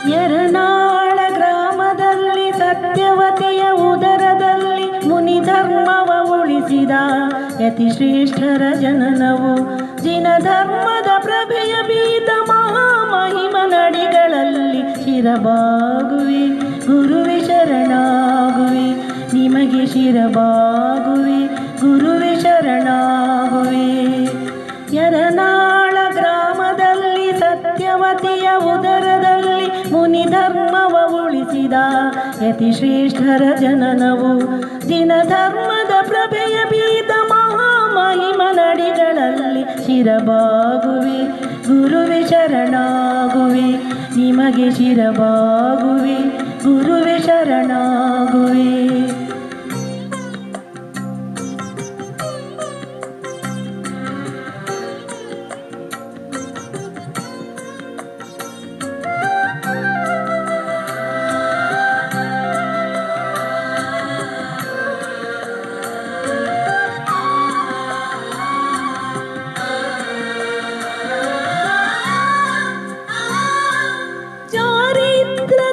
ಯರನಾಳ ಗ್ರಾಮದಲ್ಲಿ ಸತ್ಯವತಿಯ ಉದರದಲ್ಲಿ ಮುನಿ ಧರ್ಮವ ಉಳಿಸಿದ ಯತಿ ಶ್ರೇಷ್ಠರ ಜನನವು ಜಿನ ಧರ್ಮದ ಪ್ರಭೆಯ ಬೀತ ಮಹಾಮಹಿಮ ನಡಿಗಳಲ್ಲಿ ಶಿರಬಾಗುವೆ ಗುರುವೆ ಶರಣಾಗುವೆ ನಿಮಗೆ ಶಿರಬಾಗುವೆ ಗುರುವೆ ಶರಣಾಗುವೆ. ಯರನಾಳ ಗ್ರಾಮದಲ್ಲಿ ಸತ್ಯವತಿಯ ಉದರದಲ್ಲಿ ಮುನಿ ಧರ್ಮವ ಉಳಿಸಿದ ಯತಿ ಶ್ರೇಷ್ಠರ ಜನನವು ಜಿನ ಧರ್ಮದ ಪ್ರಭೆಯ ಬೀತ ಮಹಾಮಹಿಮ ನಡಿಗಳಲ್ಲಿ ಶಿರಬಾಗುವೆ ಗುರುವೆ ಶರಣಾಗುವೆ ನಿಮಗೆ ಶಿರಬಾಗುವೆ ಗುರುವೆ ಶರಣಾಗುವೆ.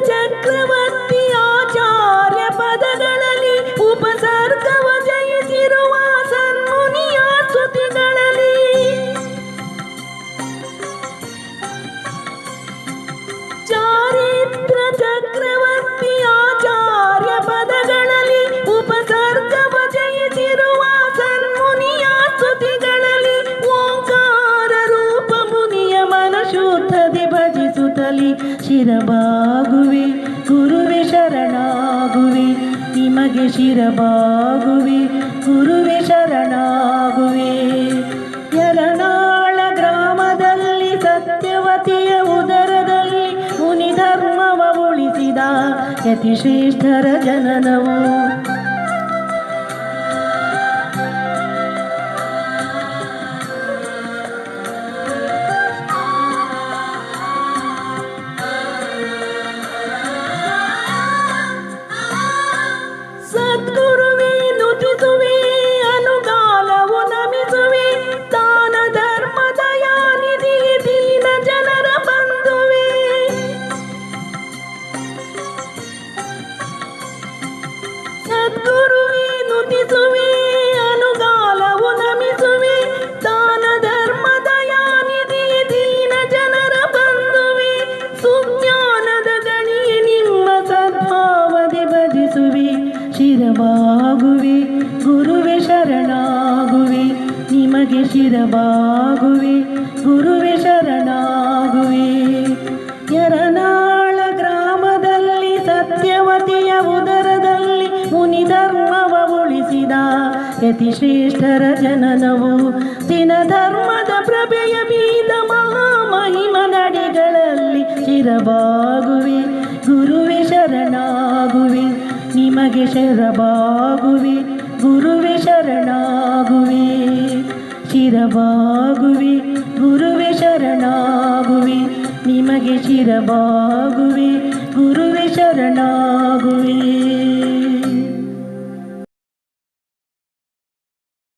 ಚಕ್ರವರ್ತಿ ಆಚಾರ್ಯ ಪದಗಳಲ್ಲಿ ಉಪಸರ್ಗವ ಜಯಿಸಿರುವ ಸನ್ಮುನಿಯ ಸ್ತುತಿಗಳಲ್ಲಿ ಚಾರಿತ್ರ ಚಕ್ರವರ್ತಿ ಆಚಾರ್ಯ ಪದಗಳಲ್ಲಿ ಉಪಸರ್ಗವ ಜಯಿಸಿರುವ ಸನ್ಮುನಿಯ ಸ್ತುತಿಗಳಲ್ಲಿ ಓಂಕಾರ ರೂಪ ಮುನಿಯ ಮನಶುದ್ಧದಿ ಭಜಿಸುತ್ತಲಿ ಶಿರಬಾಗುವೆ ಗುರುವೆ ಶರಣಾಗುವೆ ನಿಮಗೆ ಶಿರಬಾಗುವೆ ಗುರುವೆ ಶರಣಾಗುವೆ. ಯರನಾಳ ಗ್ರಾಮದಲ್ಲಿ ಸತ್ಯವತಿಯ ಉದರದಲ್ಲಿ ಮುನಿ ಧರ್ಮವ ಉಳಿಸಿದ ಯತಿ ಶ್ರೇಷ್ಠರ ಜನನವು ಸದ್ಗುರುವೇ ನುತಿಸುವೆ ಅನುಗಾಲವು ನಮಿಸುವೆ ದಾನ ಧರ್ಮ ದಯಾನಿಧಿ ದೀನ ಜನರ ಬಂಧುವೆ. ಸದ್ಗುರುವೇ ನುತಿಸುವೆ ಅನುಗಾಲವು ನಮಿಸುವೆ ದಾನ ಧರ್ಮ ದಯಾನಿಧಿ ದೀನ ಜನರ ಬಂಧುವೆ. ಸುಜ್ಞಾನದ ಗಣಿಯೇ ನಿಮ್ಮ ಸದ್ಭಾವದಿ ಭಜಿಸುವೆ ಶಿರಬಾಗುವೆ ಗುರುವೆ ಶರಣಾಗುವೆ ನಿಮಗೆ ಶಿರಬಾಗುವೆ ಗುರುವೆ ಶರಣಾಗುವೆ. ಯರನಾಳ ಗ್ರಾಮದಲ್ಲಿ ಸತ್ಯವತಿಯ ಉದರದಲ್ಲಿ ಮುನಿ ಧರ್ಮವ ಉಳಿಸಿದ ಯತಿ ಶ್ರೇಷ್ಠರ ಜನನವು ಜಿನ ಧರ್ಮದ ಪ್ರಭೆಯ ಬೀದ ಮಹಾಮಹಿಮ ನಡಿಗಳಲ್ಲಿ ಶಿರಬಾಗುವೆ ಗುರುವೆ ಶರಣಾಗುವೆ ನಿಮಗೆ ಶಿರಬಾಗುವೆ ಗುರುವೆ ಶರಣಾಗುವೆ. ಶಿರಬಾಗುವೆ ಗುರುವೆ ಶರಣಾಗುವೆ ನಿಮಗೆ ಶಿರಬಾಗುವೆ ಗುರುವೆ ಶರಣಾಗುವೆ.